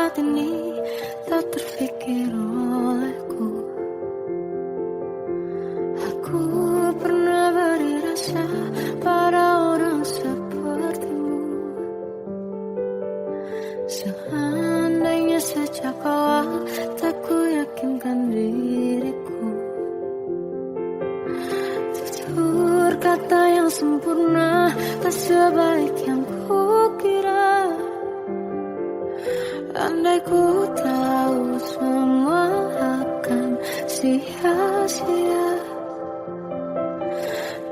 saat ini tak terfikir olehku. Aku pernah beri rasa pada orang sepertimu. Seandainya sejak awal tak ku yakinkan diriku. Tutur kata yang sempurna tak sebaik yang kukira. Andai ku tahu semua akan sia-sia,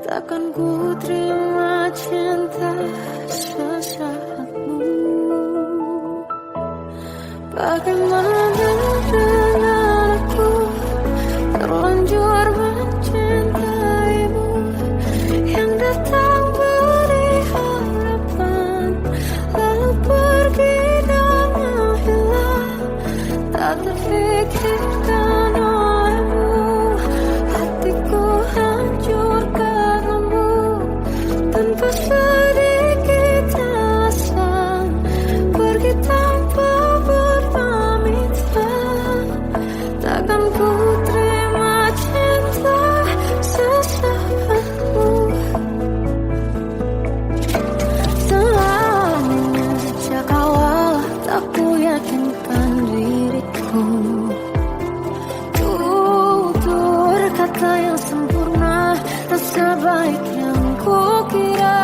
takkan ku terima cinta sesaatmu. Bagaimana dengan aku terlanjur mencintaimu, yang datang beri harapan lalu pergi dan menghilang, tak terfikirkan olehmu. Hatiku hancur karenamu tanpa sedikit alasan, pergi tanpa berpamitan. Takkan ku terima cinta sesaatmu. Selamanya sejak awal tak ku yakinkan diriku. Tutur kata yang sempurna tak sebaik yang kukira.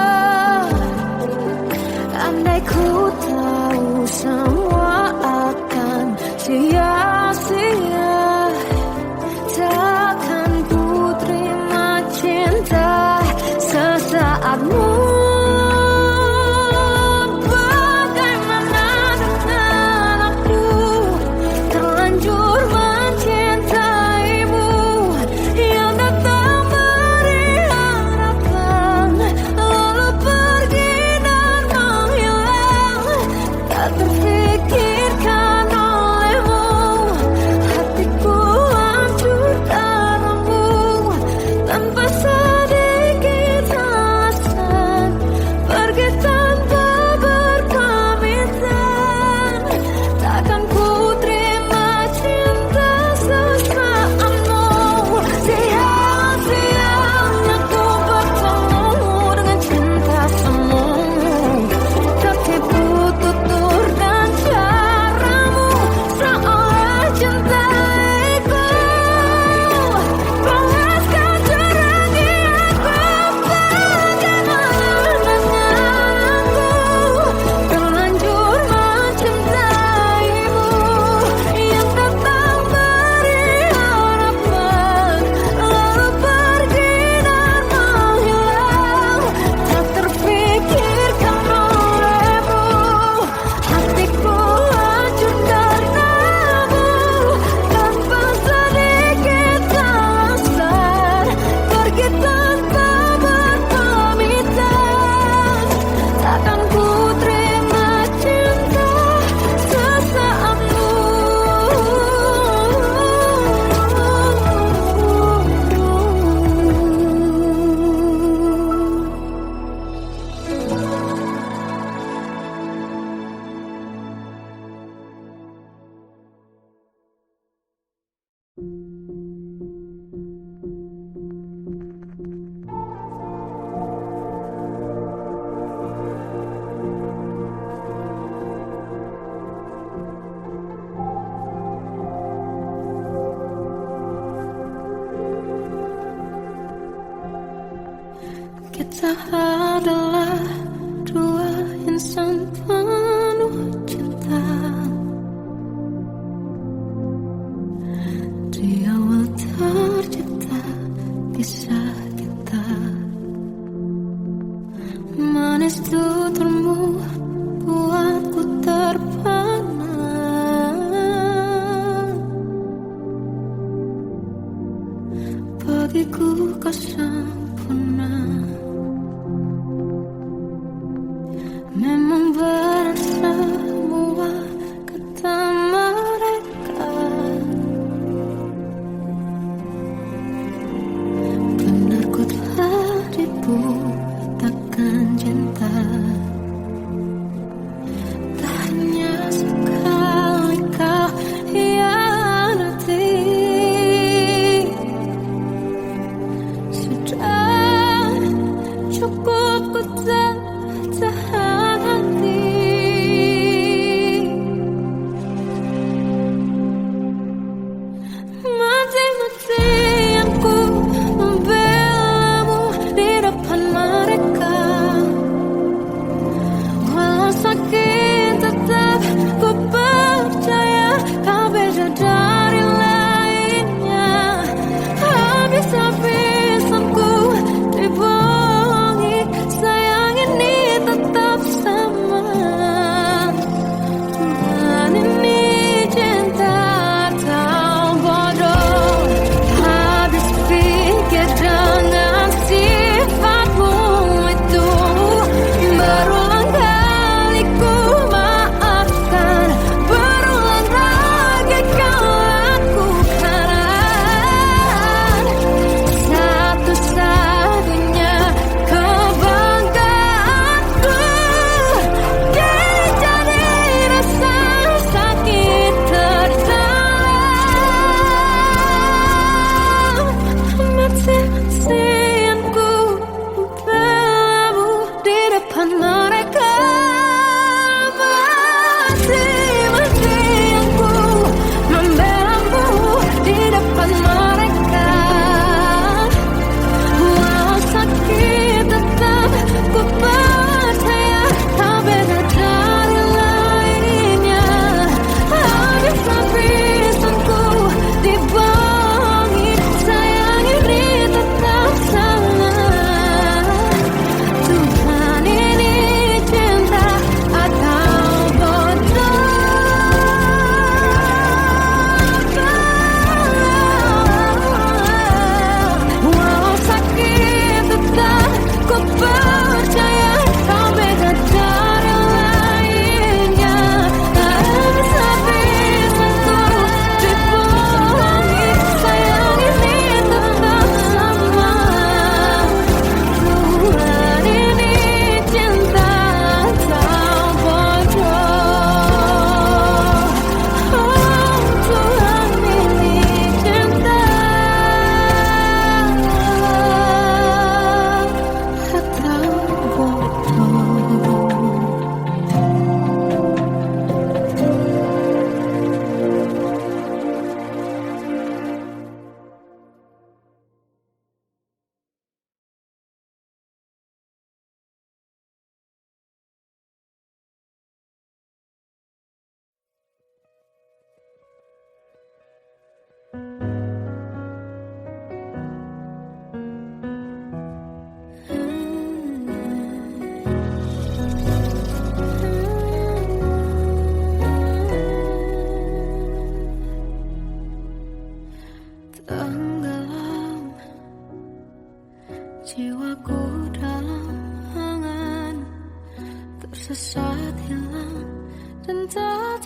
Andai ku tahu semua akan sia-sia, takkan ku terima cinta sesaatmu. Bagaimana dengan aku terlanjur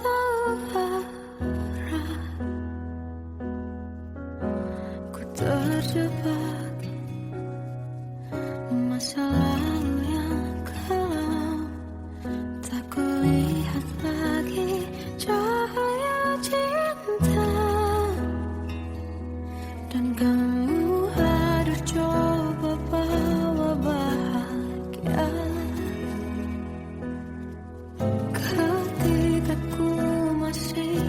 darah. Ku terjebak masa lalu yang kelam. Tak kulihat lagi cahaya cinta. Dan kamu hadir coba bawa bahagia. Ketika ku masih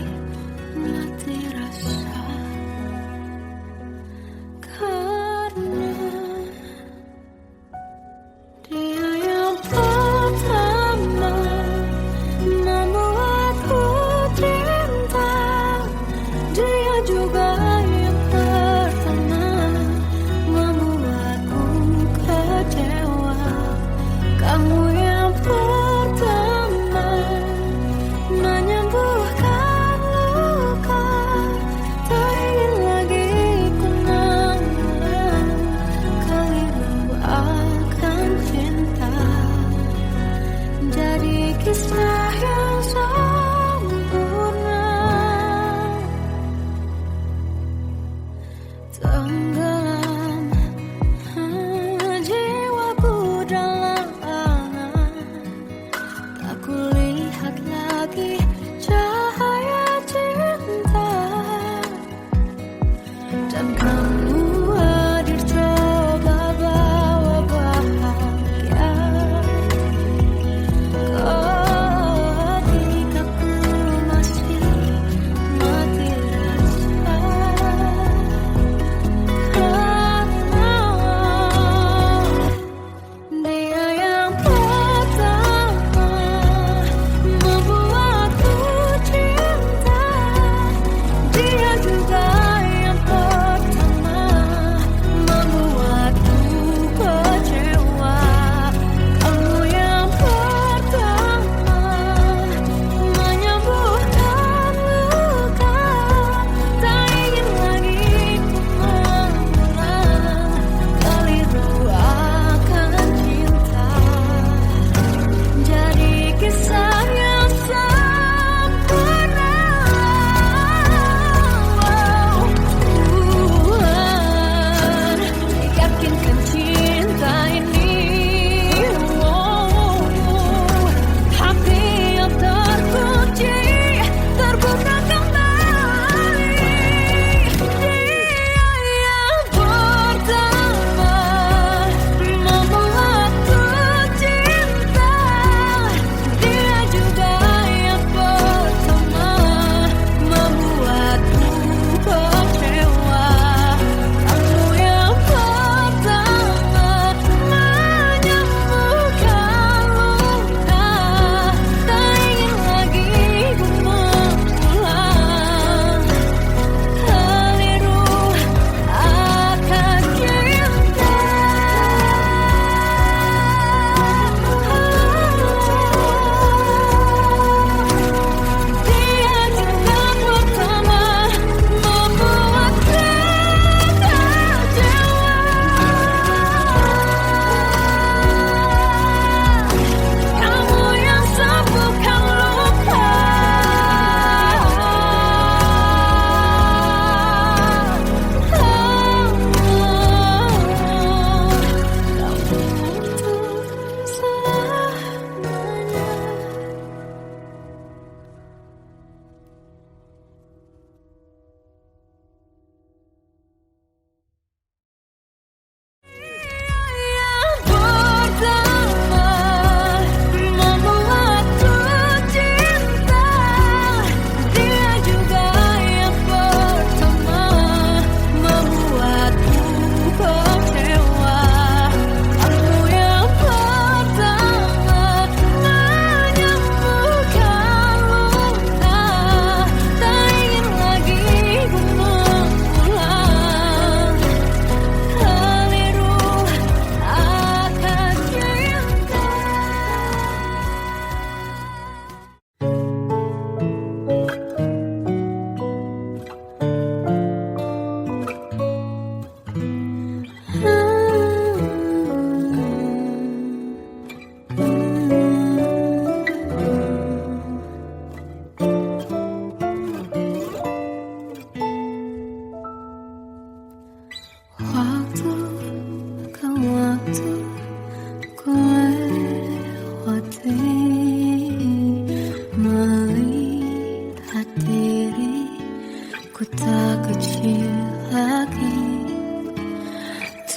diriku tak kecil lagi.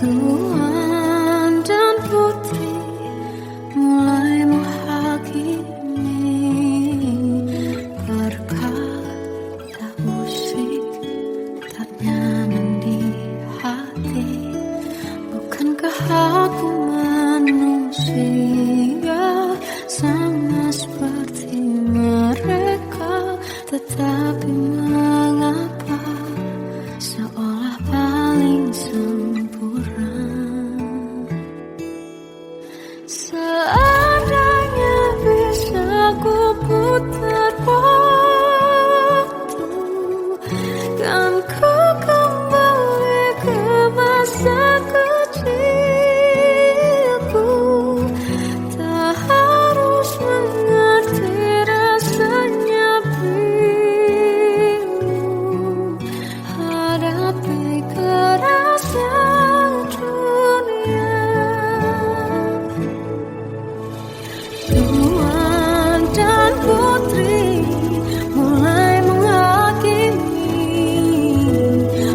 Tuan dan putri mulai menghakimi berkata musik tak nyaman di hati. Bukankah aku manusia sama seperti mereka, tetapi mengapa seolah paling sempurna? Seandainya bisa ku putar waktu, kan ku kembali ke masa kecilku. Tak harus mengerti rasanya pilu, hadapi kerasnya dunia. Tuan dan putri mulai menghakimi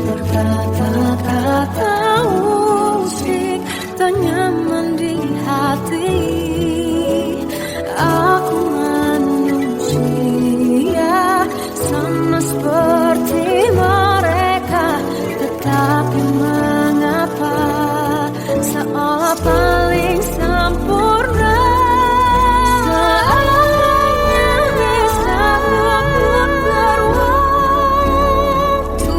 berkata-kata musik tak nyaman di hati. Aku manusia sama seperti mereka, tetapi mengapa seolah paling sempurna? Seandainya bisa putar waktu,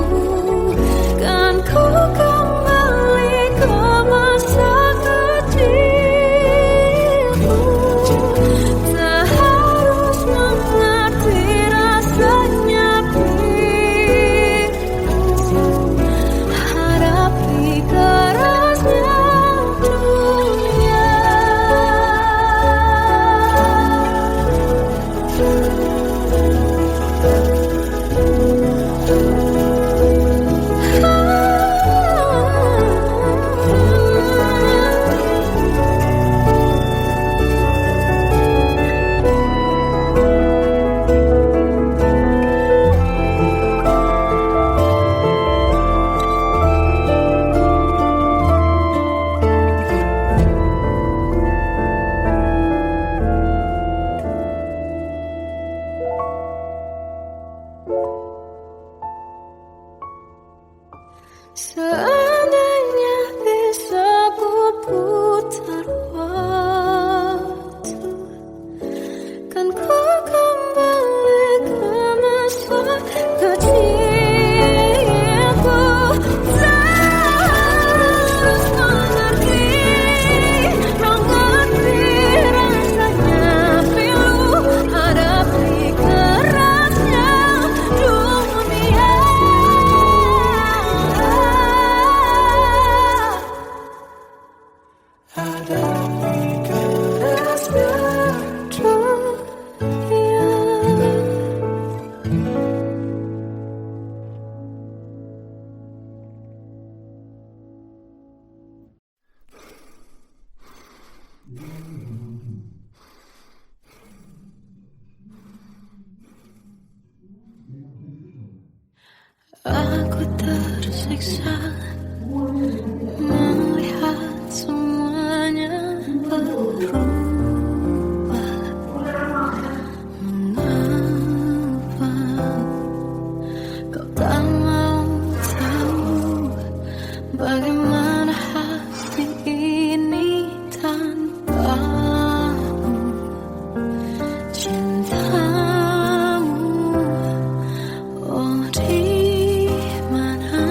kan ku kembali ke masa kecilku. Tak harus mengerti rasanya pilu, hadapi kerasnya dunia. Seandainya bisa ku putar waktu, kan ku kembali ke masa kecilku. Tak harus mengerti rasanya pilu, hadapi kerasnya dunia. Hadapi kerasnya dunia. Aku tersiksa melihat semuanya berubah. Mengapa kau tak mau tahu bagaimana hati ini tanpamu? Cintamu, oh di mana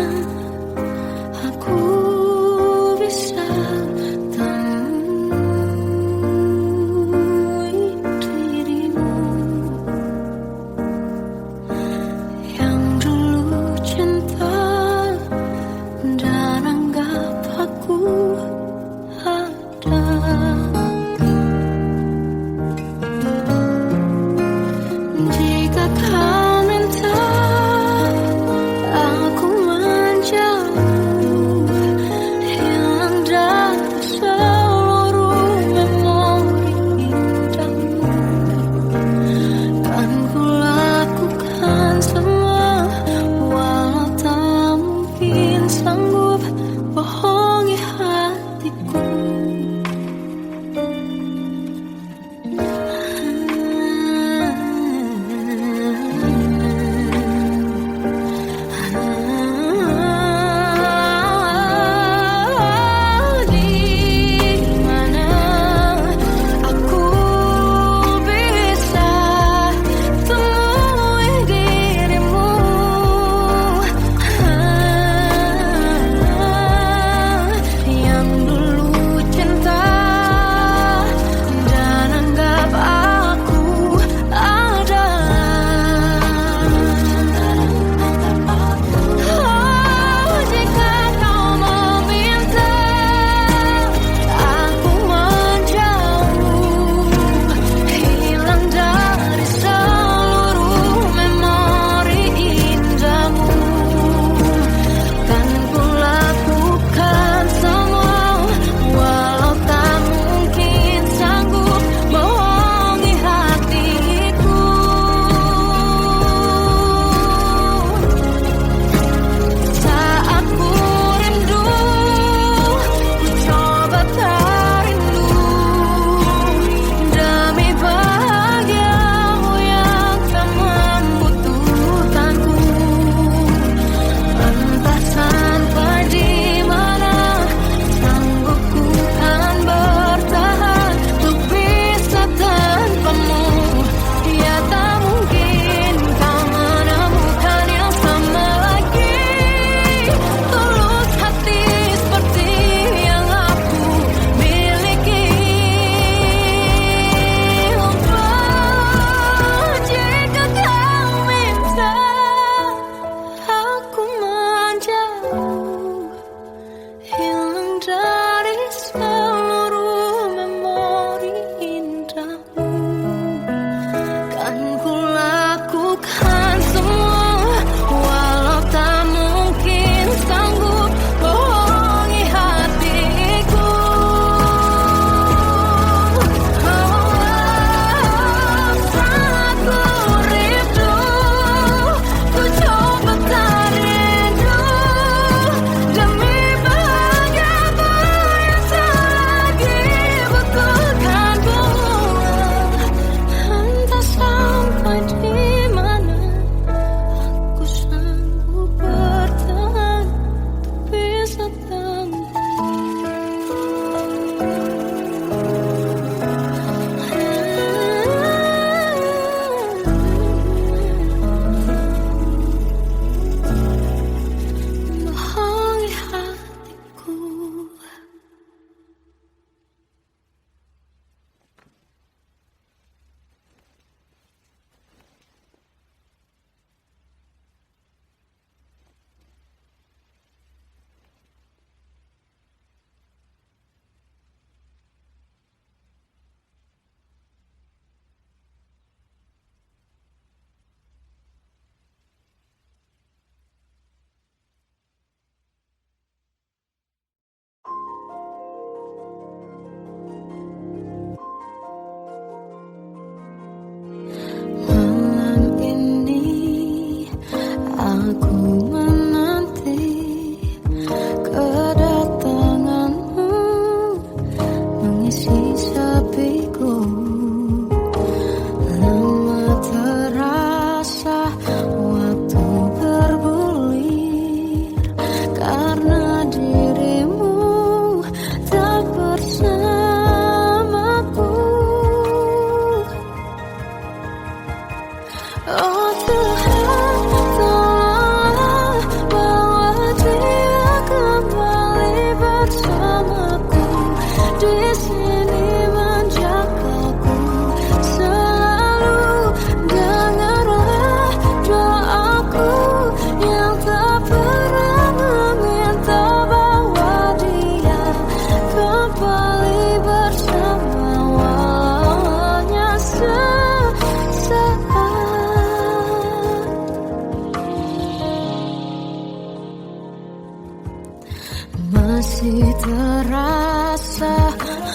masih terasa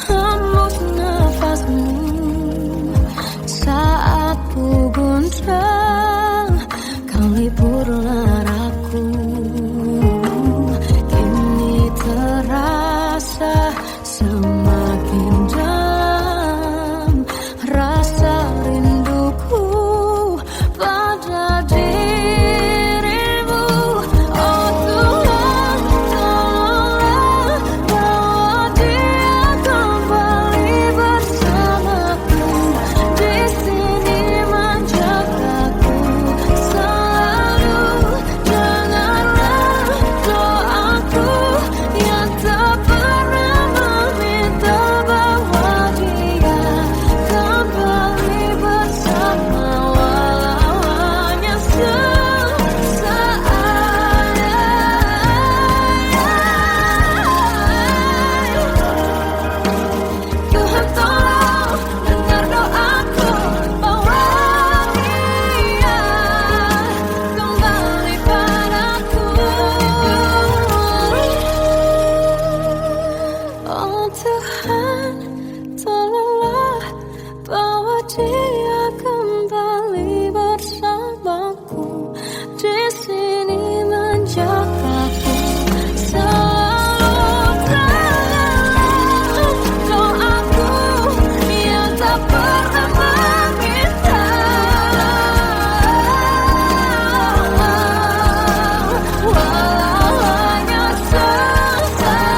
hembus nafasmu saat ku guncang, kau liburlah aku. Kini terasa semakin dalam rasa rinduku pada dirimu. Oh Tuhan, tolonglah bawa dia kembali bersamaku. Di sini menjagaku selalu. Dengarlah doaku yang tak pernah meminta bawa dia kembali bersama, walau hanya sesaat. Tuhan tolong dengar doaku, bawa dia kembali padaku. Oh Tuhan, tolonglah bawa dia kembali bersamaku. Di sini menjagaku selalu. Dengarlah doaku yang tak pernah meminta, walau hanya sesaat.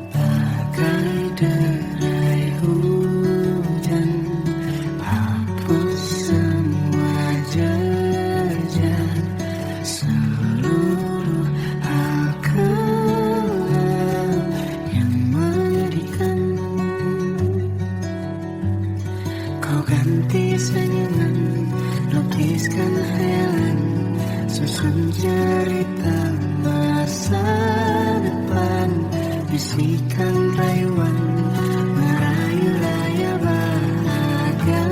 Bagai derai hujan, hapus semua jejak seluruh hal kelam yang menyedihkan. Kau ganti senyuman, lukiskan hayalan, susun cerita masa depan. Bisikan rayuan, merayu raya bahagia.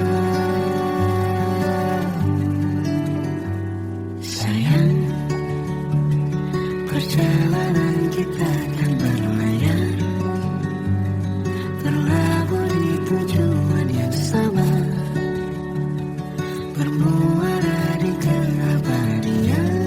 Sayang, perjalanan kita akan berlayar, berlabuh di tujuan yang sama, bermuara di keabadian.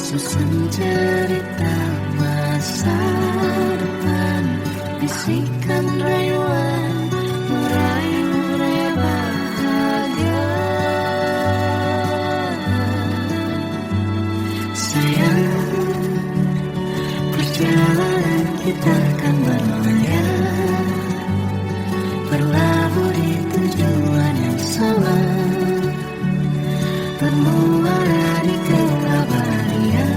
Susun cerita masa depan, bisikan rayuan, merayu raya bahagia. Sayang, perjalanan kita akan berlayar, berlabuh di tujuan yang sama, bermuara di keabadian.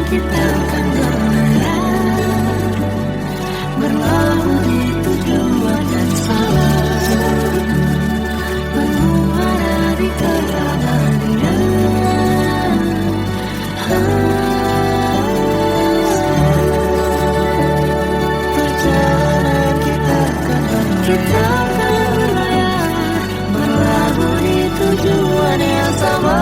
kita akan berlayar, berlabuh di tujuan yang sama, menuara di keabadian. Perjalanan kita akan berlayar, berlabuh di tujuan yang sama.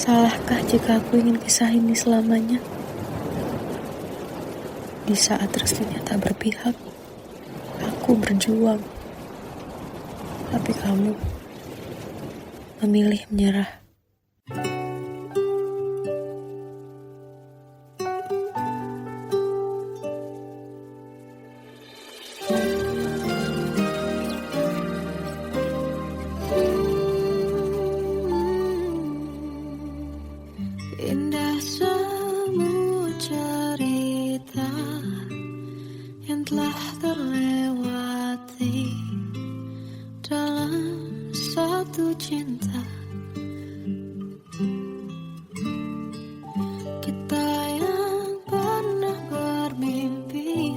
Salahkah jika aku ingin kisah ini selamanya? Di saat restunya tak berpihak, aku berjuang. Tapi kamu memilih menyerah. Indah semua cerita yang telah terlewati dalam satu cinta. Kita yang pernah bermimpi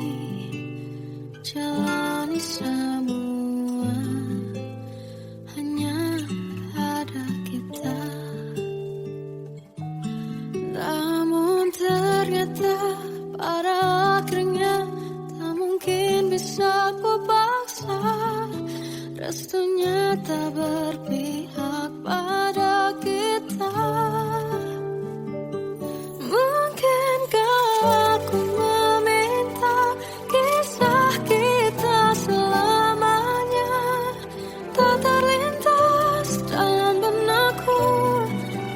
jalani semua, hanya ada kita. Namun ternyata pada akhirnya tak mungkin bisa ku paksa. Restunya tak berpihak pada kita. Mungkinkah aku meminta kisah kita selamanya tak terlintas dalam benakku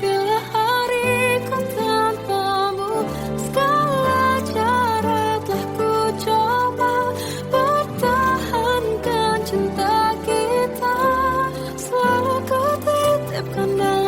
bila hariku tanpamu. Segala cara telah ku coba pertahankan cinta kita, selalu ku titipkan dalam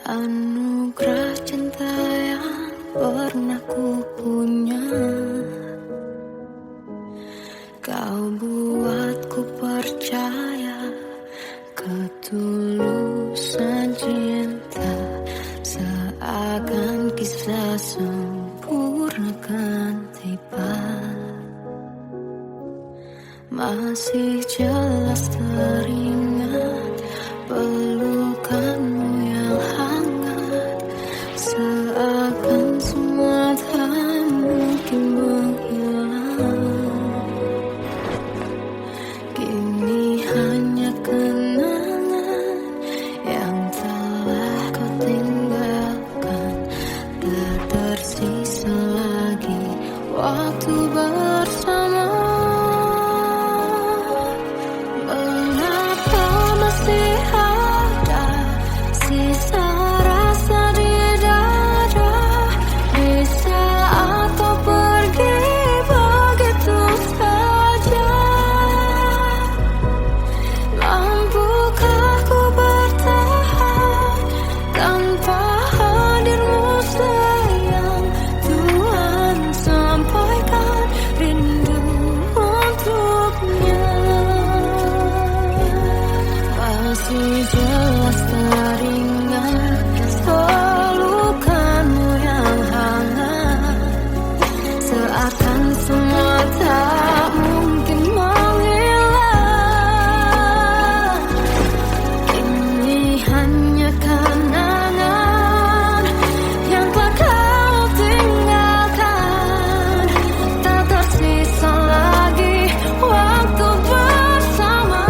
Anugerah cinta yang pernah ku punya, kau buatku percaya ketulusan cinta, seakan kisah sempurna kan tiba. Masih jelas teringat pelukanmu yang hangat, seakan semua tak mungkin menghilang. Kini hanya kenangan yang telah kau tinggalkan, tak tersisa lagi waktu bersama. Masih jelas teringat pelukanmu yang hangat, seakan semua tak mungkin menghilang. Kini hanya kenangan yang telah kau tinggalkan, tak tersisa lagi waktu bersama.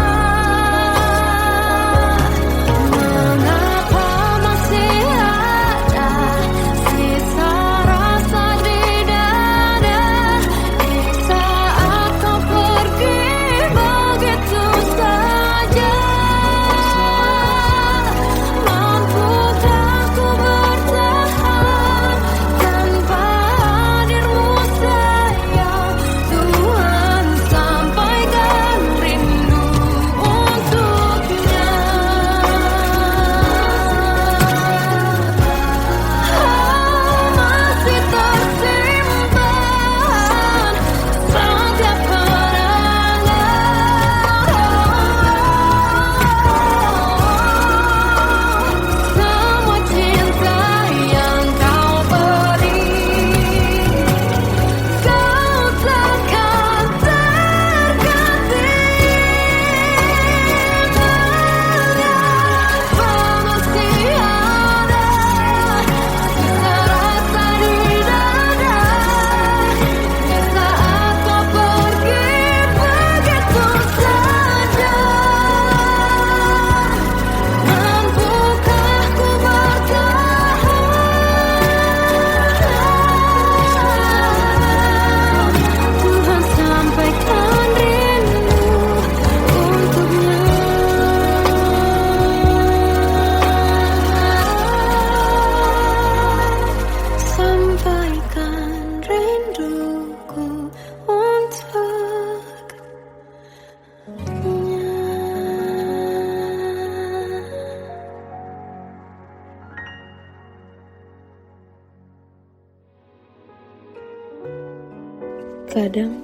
Kadang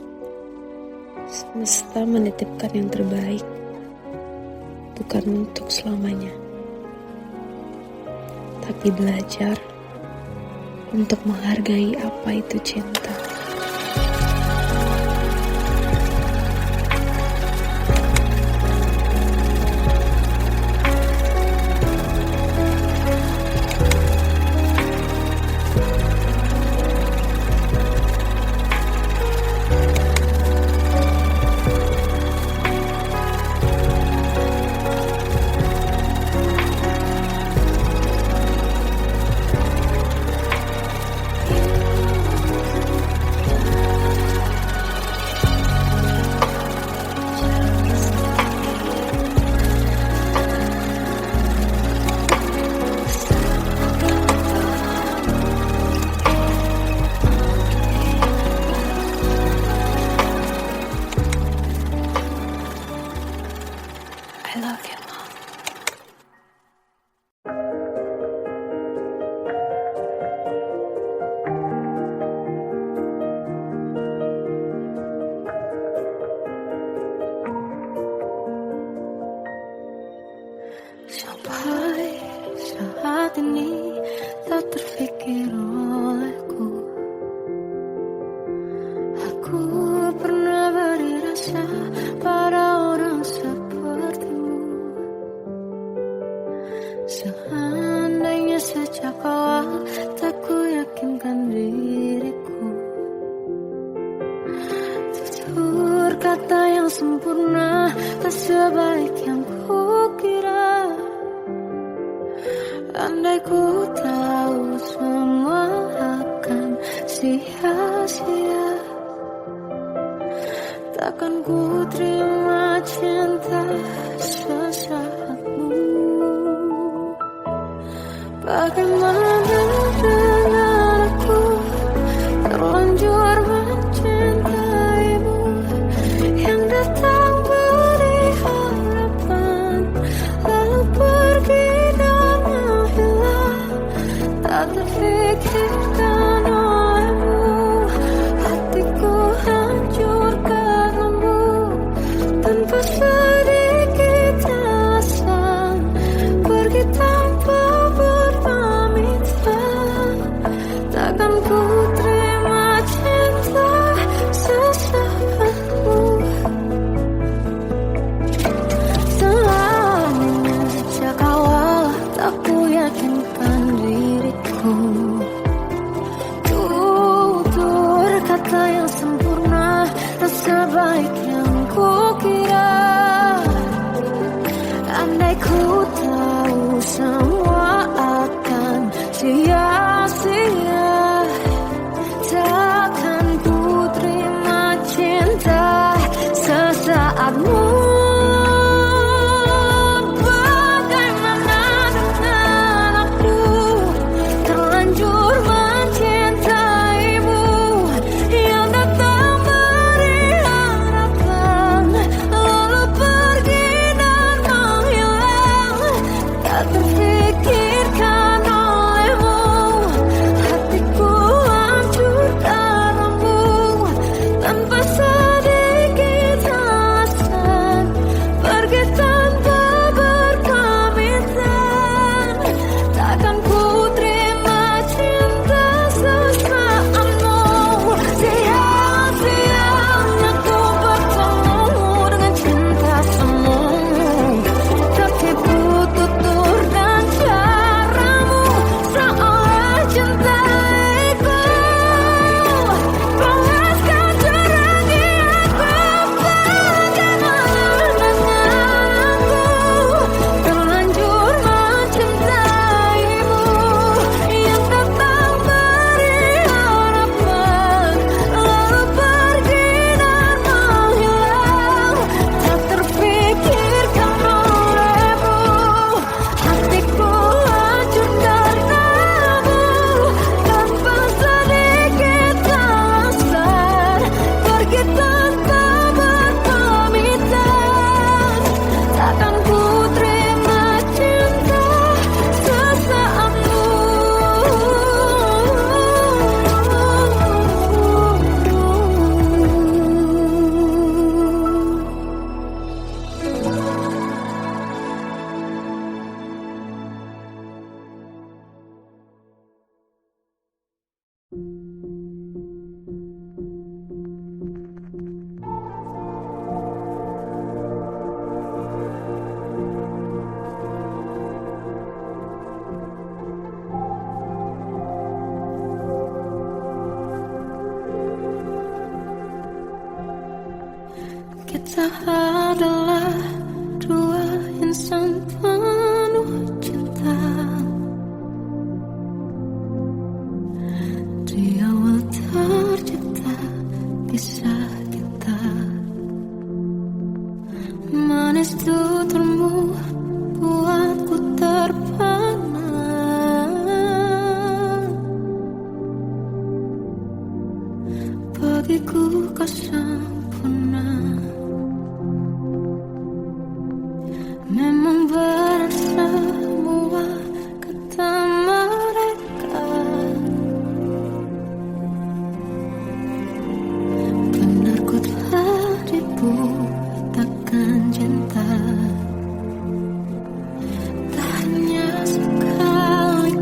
semesta menitipkan yang terbaik, bukan untuk selamanya, tapi belajar untuk menghargai apa itu cinta. saat ini tak terfikir olehku. Aku pernah beri rasa pada orang sepertimu. Seandainya sejak awal tak ku yakinkan diriku. Tutur kata yang sempurna tak sebaik yang ku kira. Andai ku tahu semua akan sia-sia, takkan ku terima cinta sesaatmu. Bagaimana dengan aku terlanjur mencintaimu, yang datang beri harapan lalu pergi dan menghilang. Tak terfikirkan olehmu, hatiku hancur karenamu. Tanpa sedikit alasan pergi tanpa berpamitan. Takkan ku terima cinta sesaatmu. Selamanya sejak awal tak ku yakinkan diriku. Tutur kata yang sempurna tak sebaik yang ku kira. Andai ku tahu semua akan sia-sia, takkan ku terima cinta sesaatmu. Bagaimana dengan aku terlanjur mencintaimu, yang datang beri harapan lalu pergi dan menghilang. Tak terfikirkan olehmu, hatiku hancur karenamu. Tanpa sedikit alasan pergi tanpa berpamitan. Takkan ku terima cinta sesaatmu. Sia-sianya ku bertemu dengan cinta semu. Tertipu tutur dan caramu, seolah cintaiku. Panaskan terangi aku. Bagaimana dengan aku terlanjur mencintaimu, yang datang beri harapan lalu pergi dan menghilang. Tak terfikirkan olehmu, hatiku hancur karenamu. Tanpa sedikit alasan pergi tanpa berpamitan. Takkan ku terima cinta sesaatmu. Kita adalah dua insan penuh cinta. Di awal tercipta kisah kita. Manis tuturmu buatku terpana. Bagiku kau sempurna. Memang berat semua kata mereka. Benar ku telah dibutakkan cinta. Tak hanya sekali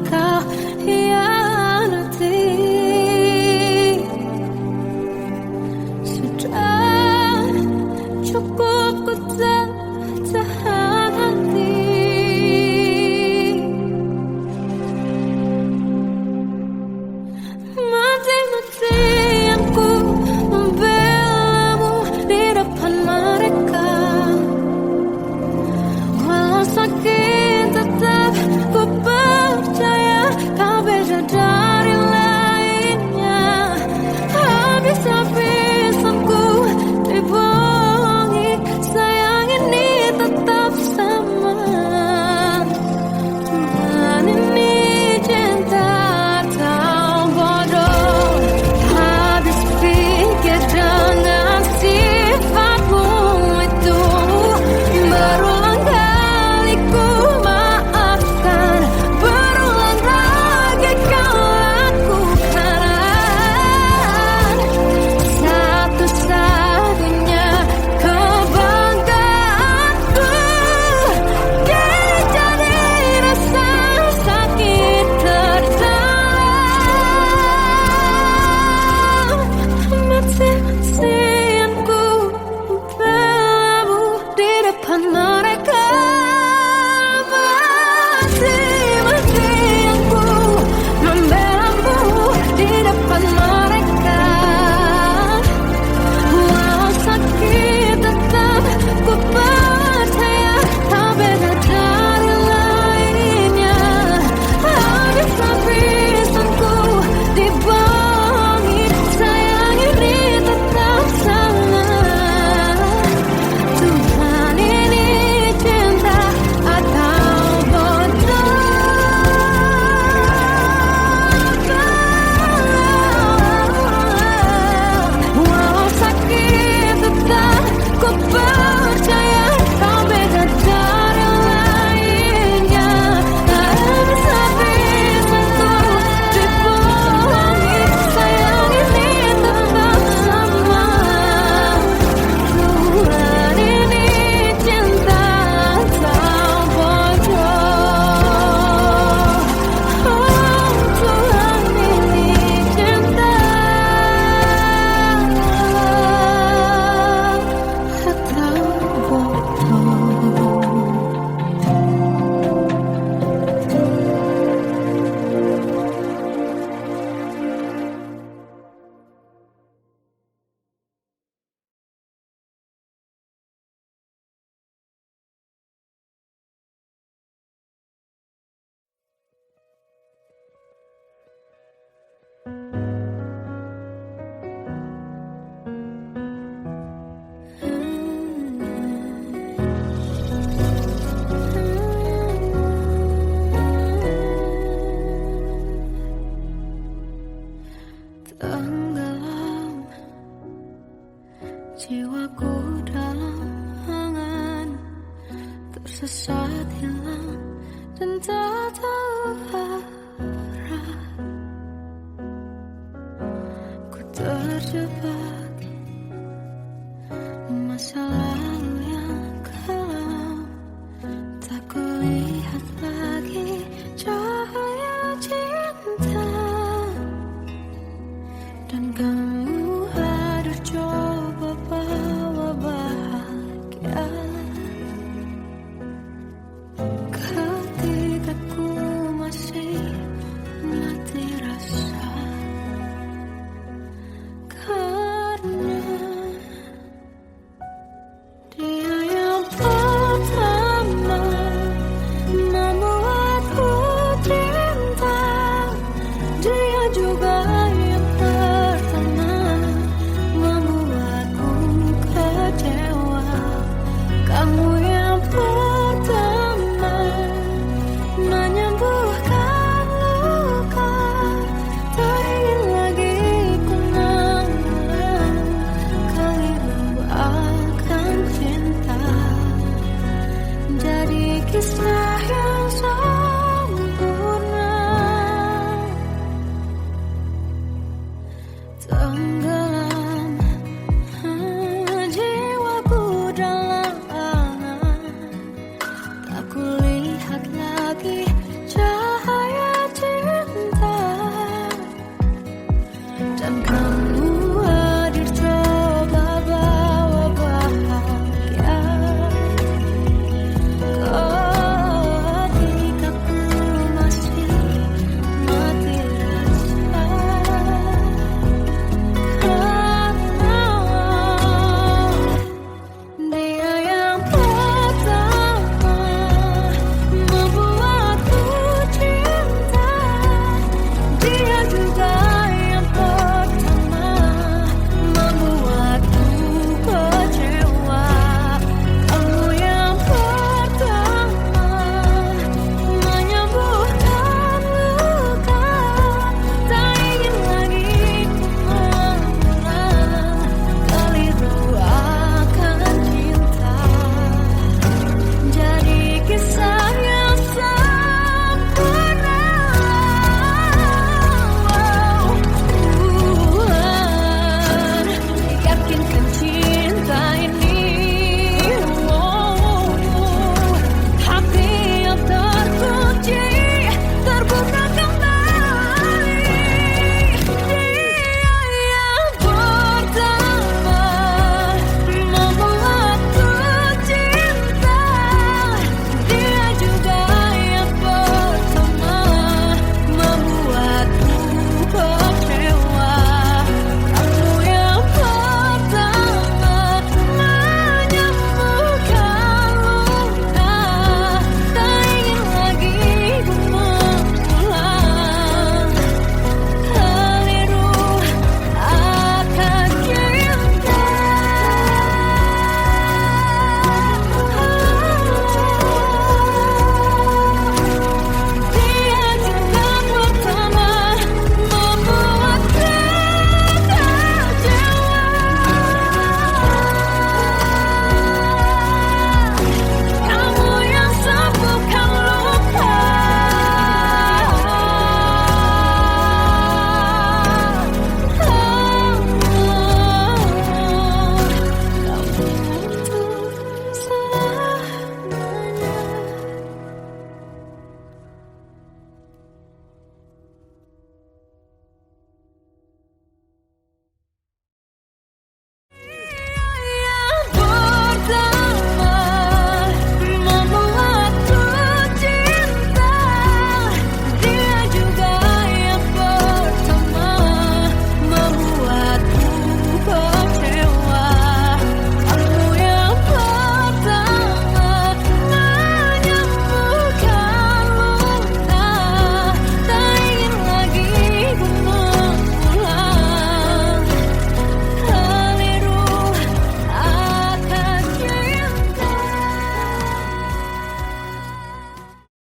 terjebak.